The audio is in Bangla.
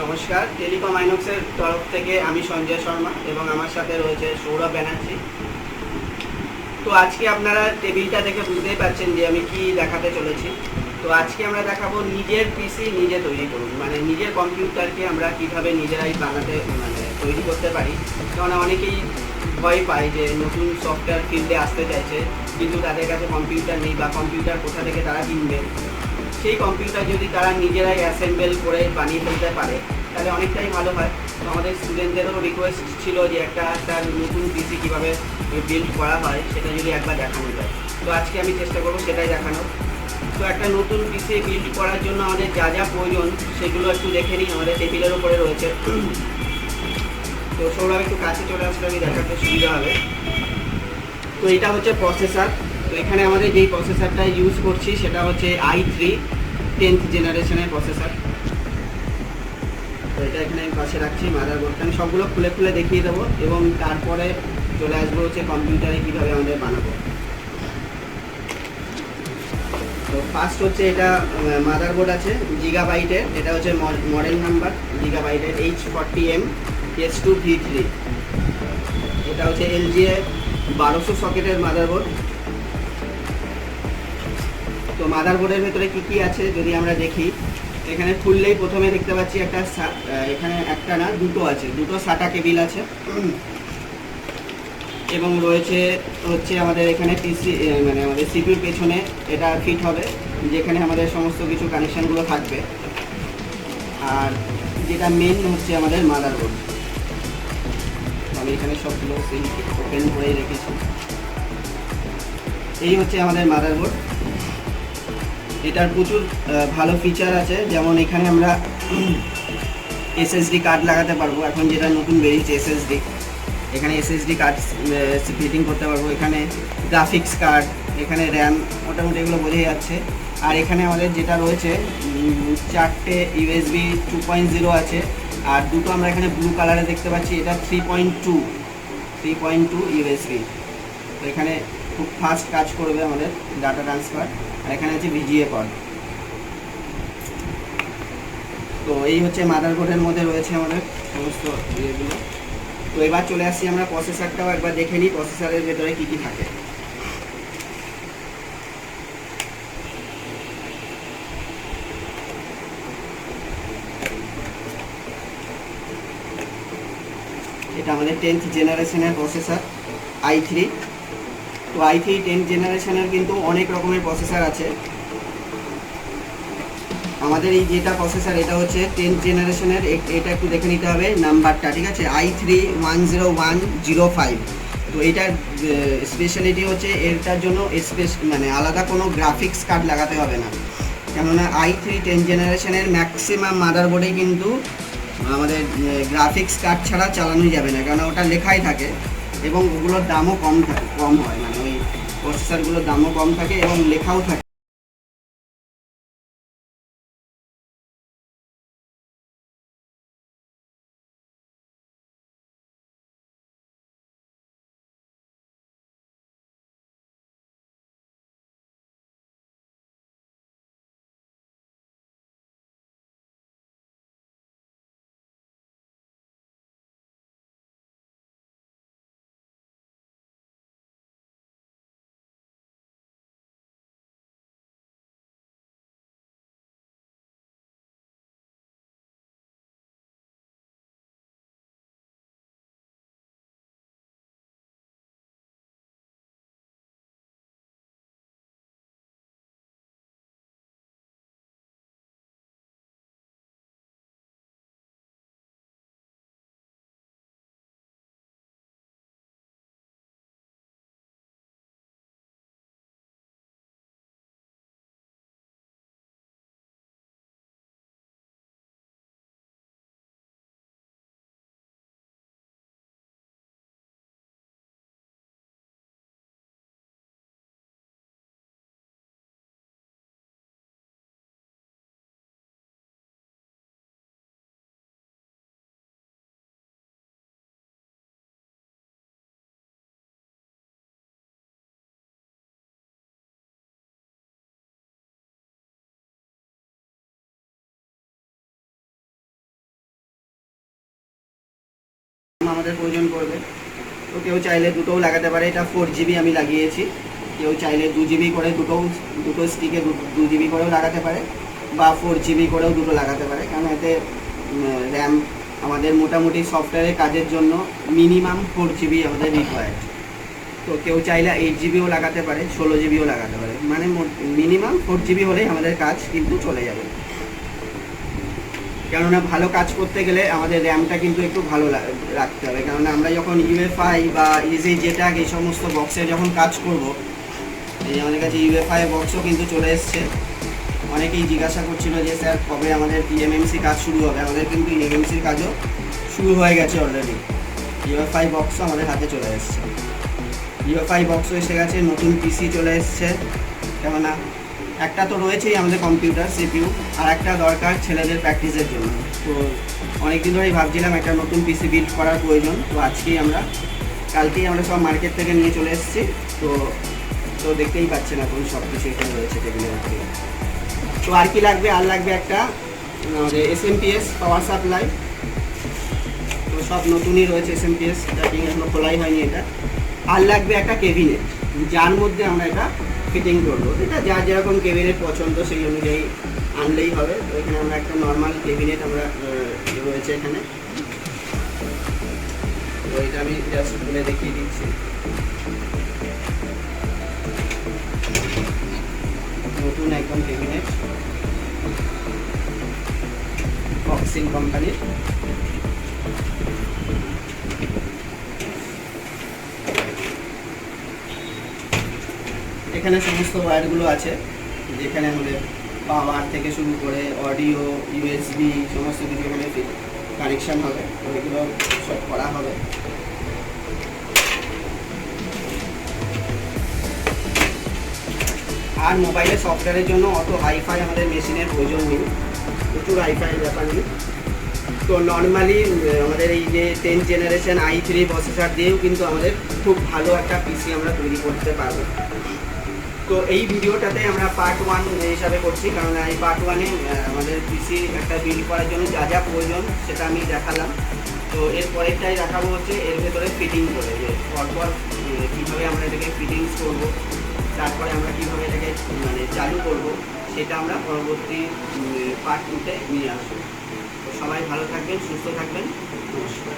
নমস্কার, টেলিকম আইনক্সের তরফ থেকে আমি সঞ্জয় শর্মা এবং আমার সাথে রয়েছে সৌরভ ব্যানার্জি। তো আজকে আপনারা টেবিলটা দেখে বুঝতেই পারছেন যে আমি কি দেখাতে চলেছি। তো আজকে আমরা দেখাবো নিজের পিসি নিজে তৈরি করুন, মানে নিজের কম্পিউটারকে আমরা কিভাবে নিজেরাই বানাতে তৈরি করতে পারি। কারণ অনেকেই ভয় পায় যে নতুন সফটওয়্যার ফিল্ডে আসতে চাইছে, কিন্তু তাদের কাছে কম্পিউটার নেই বা কম্পিউটার কোথা থেকে তারা কিনবে। সেই কম্পিউটার যদি তারা নিজেরাই অ্যাসেম্বল করে বানিয়ে ফেলতে পারে তাহলে অনেকটাই ভালো হয়। তো আমাদের স্টুডেন্টদেরও রিকোয়েস্ট ছিল যে একটা তার নতুন পিসি কীভাবে বিল্ড করা হয় সেটা যদি একবার দেখানো যায়। তো আজকে আমি চেষ্টা করবো সেটাই দেখানোর। তো একটা নতুন পিসি বিল্ড করার জন্য আমাদের যা যা প্রয়োজন সেগুলো একটু দেখে নিই, আমাদের টেবিলের উপরে রয়েছে। তো সৌরভ একটু কাছে চলে আসলে আমি দেখাতে সুবিধা হবে। তো এটা হচ্ছে প্রসেসর। তো এখানে আমাদের যেই প্রসেসরটা ইউজ করছি সেটা হচ্ছে i3 10th জেনারেশনের প্রসেসর। তো এটা এখানে আমি পাশে রাখছি। মাদারবোর্ডটা আমি সবগুলো খুলে খুলে দেখিয়ে দেবো এবং তারপরে চলে আসবো হচ্ছে কম্পিউটারে কীভাবে আমাদের বানাবো। তো ফার্স্ট হচ্ছে এটা মাদারবোর্ড আছে গিগাবাইটের, এটা হচ্ছে মডেল নাম্বার গিগাবাইটের H40M S2V3। এটা হচ্ছে LG 1200 সকেটের মাদারবোর্ড। তো মাদারবোর্ডের ভেতরে কি কি আছে যদি আমরা দেখি, এখানে খুললেই প্রথমে দেখতে পাচ্ছি একটা এখানে একটা না দুটো আছে, দুটো SATA কেবিল আছে এবং রয়েছে হচ্ছে আমাদের এখানে পিসি মানে আমাদের সিপিউর পেছনে এটা ফিট হবে, যেখানে আমাদের সমস্ত কিছু কানেকশানগুলো থাকবে। আর যেটা মেন হচ্ছে আমাদের মাদারবোর্ড। আমি এখানে সবগুলো ওপেন করেই রেখেছি। এই হচ্ছে আমাদের মাদারবোর্ড। এটার প্রচুর ভালো ফিচার আছে, যেমন এখানে আমরা SSD কার্ড লাগাতে পারবো। এখন যেটা নতুন বেরিয়েছে SSD, এখানে SSD কার্ড ফিটিং করতে পারবো। এখানে গ্রাফিক্স কার্ড, এখানে র্যাম, মোটামুটি এগুলো বোঝাই যাচ্ছে। আর এখানে আমাদের যেটা রয়েছে 4টে USB 2.0 আছে, আর দুটো আমরা এখানে ব্লু কালারে দেখতে পাচ্ছি, এটা 3.2 USB। তো এখানে খুব ফাস্ট কাজ করবে আমাদের ডাটা ট্রান্সফার। আর এখানে আছে VGA কর্ড। তো এই হচ্ছে মাদারবোর্ডের মধ্যে রয়েছে আমাদের সমস্ত ইয়েগুলো। তো এবার চলে আসছি আমরা প্রসেসরটাও একবার দেখে নিই প্রসেসরের ভেতরে কী কী থাকে। এটা আমাদের 10th জেনারেশনের প্রসেসর i3। তো i3 10th জেনারেশনের কিন্তু অনেক রকমের প্রসেসর আছে। আমাদের এই যেটা প্রসেসর এটা হচ্ছে 10th জেনারেশনের, এটা একটু দেখে নিতে হবে নাম্বারটা, ঠিক আছে, i3-10105। তো এটার স্পেশালিটি হচ্ছে এটার জন্য মানে আলাদা কোনো গ্রাফিক্স কার্ড লাগাতে হবে না। কেননা i3 10th জেনারেশনের ম্যাক্সিমাম মাদারবোর্ডে কিন্তু আমাদের গ্রাফিক্স কার্ড ছাড়া চালানোই যাবে না, কেননা ওটা লেখাই থাকে এবং ওগুলোর দামও কম হয়, মানে ওই প্রসেসরগুলোর দামও কম থাকে এবং লেখাও থাকে। আমাদের প্রয়োজন পড়বে। তো কেউ চাইলে দুটোও লাগাতে পারে। এটা 4GB আমি লাগিয়েছি। কেউ চাইলে 2GB করে দুটো স্টিকে 2GB করেও লাগাতে পারে, বা 4GB করেও দুটো লাগাতে পারে, কারণ এতে র্যাম আমাদের মোটামুটি সফটওয়্যারের কাজের জন্য মিনিমাম 4GB আমাদের রিকোয়ার্ড। তো কেউ চাইলে 8GBও লাগাতে পারে, 16GBও লাগাতে পারে, মানে মিনিমাম 4GB হলেই আমাদের কাজ কিন্তু চলে যাবে। কেননা ভালো কাজ করতে গেলে আমাদের র্যামটা কিন্তু একটু ভালো রাখতে হবে, কেননা আমরা যখন UEFI বা ইজি জেটাক এই সমস্ত বক্সে যখন কাজ করব, এই আমাদের কাছে UEFI বক্সও কিন্তু চলে এসছে। অনেকেই জিজ্ঞাসা করছিল যে স্যার কবে আমাদের eMMC কাজ শুরু হবে। আমাদের কিন্তু eMMCর কাজও শুরু হয়ে গেছে অলরেডি। UEFI বক্সও আমাদের হাতে চলে এসছে। UEFI বক্সও এসে গেছে, নতুন পিসি চলে এসছে। কেননা একটা তো রয়েছেই আমাদের কম্পিউটার CPU, আর একটা দরকার ছেলেদের প্র্যাকটিসের জন্য। তো অনেকদিন ধরেই ভাবছিলাম একটা নতুন পিসি বিল্ড করার প্রয়োজন। তো কালকেই আমরা সব মার্কেট থেকে নিয়ে চলে এসেছি। তো দেখতেই পাচ্ছেন এখন সব কিছু এখানে রয়েছে টেবিলের উপরে। তো আর কি লাগবে? আর লাগবে একটা আমাদের SMPS পাওয়ার সাপ্লাই। তো সব নতুনই রয়েছে SMPS, এখনো খোলাই হয়নি এটা। আর লাগবে একটা ক্যাবিনেট, যার মধ্যে আমরা এটা ফিটিং করবো। এটা যার যেরকম ক্যাবিনেট পছন্দ সেই অনুযায়ী আনলেই হবে। তো এখানে আমরা একটা নর্মাল ক্যাবিনেট আমরা রয়েছে এখানে। তো এটা আমি জাস্ট খুলে দেখিয়ে দিচ্ছি। নতুন একদম ক্যাবিনেট, বক্সিং কোম্পানির। এখানে সমস্ত ওয়্যারগুলো আছে, যেখানে আমাদের পাওয়ার থেকে শুরু করে অডিও, USB সমস্ত কিছু এখানে কানেকশান হবে। তো এগুলো সব করা হবে। আর মোবাইলের সফটওয়্যারের জন্য অত হাইফাই আমাদের মেশিনের প্রয়োজন নেই, প্রচুর হাইফাইয়ের ব্যাপার নেই। তো নর্মালি আমাদের এই যে 10 জেনারেশন i3 প্রসেসর দিয়েও কিন্তু আমাদের খুব ভালো একটা পিসি আমরা তৈরি করতে পারবো। তো এই ভিডিওটাতে আমরা পার্ট 1 হিসাবে করছি, কারণ এই পার্ট 1-এ আমাদের পিসি একটা বিল্ড করার জন্য যা যা প্রয়োজন সেটা আমি দেখালাম। তো এর পরেরটাই দেখাবো হচ্ছে এর ভেতরে ফিটিং করে, যে পরপর কীভাবে আমরা এটাকে ফিটিংস করবো, তারপরে আমরা কীভাবে এটাকে চালু করব, সেটা আমরা পরবর্তী পার্ট 2-তে নিয়ে আসবো। তো সবাই ভালো থাকবেন, সুস্থ থাকবেন, নমস্কার।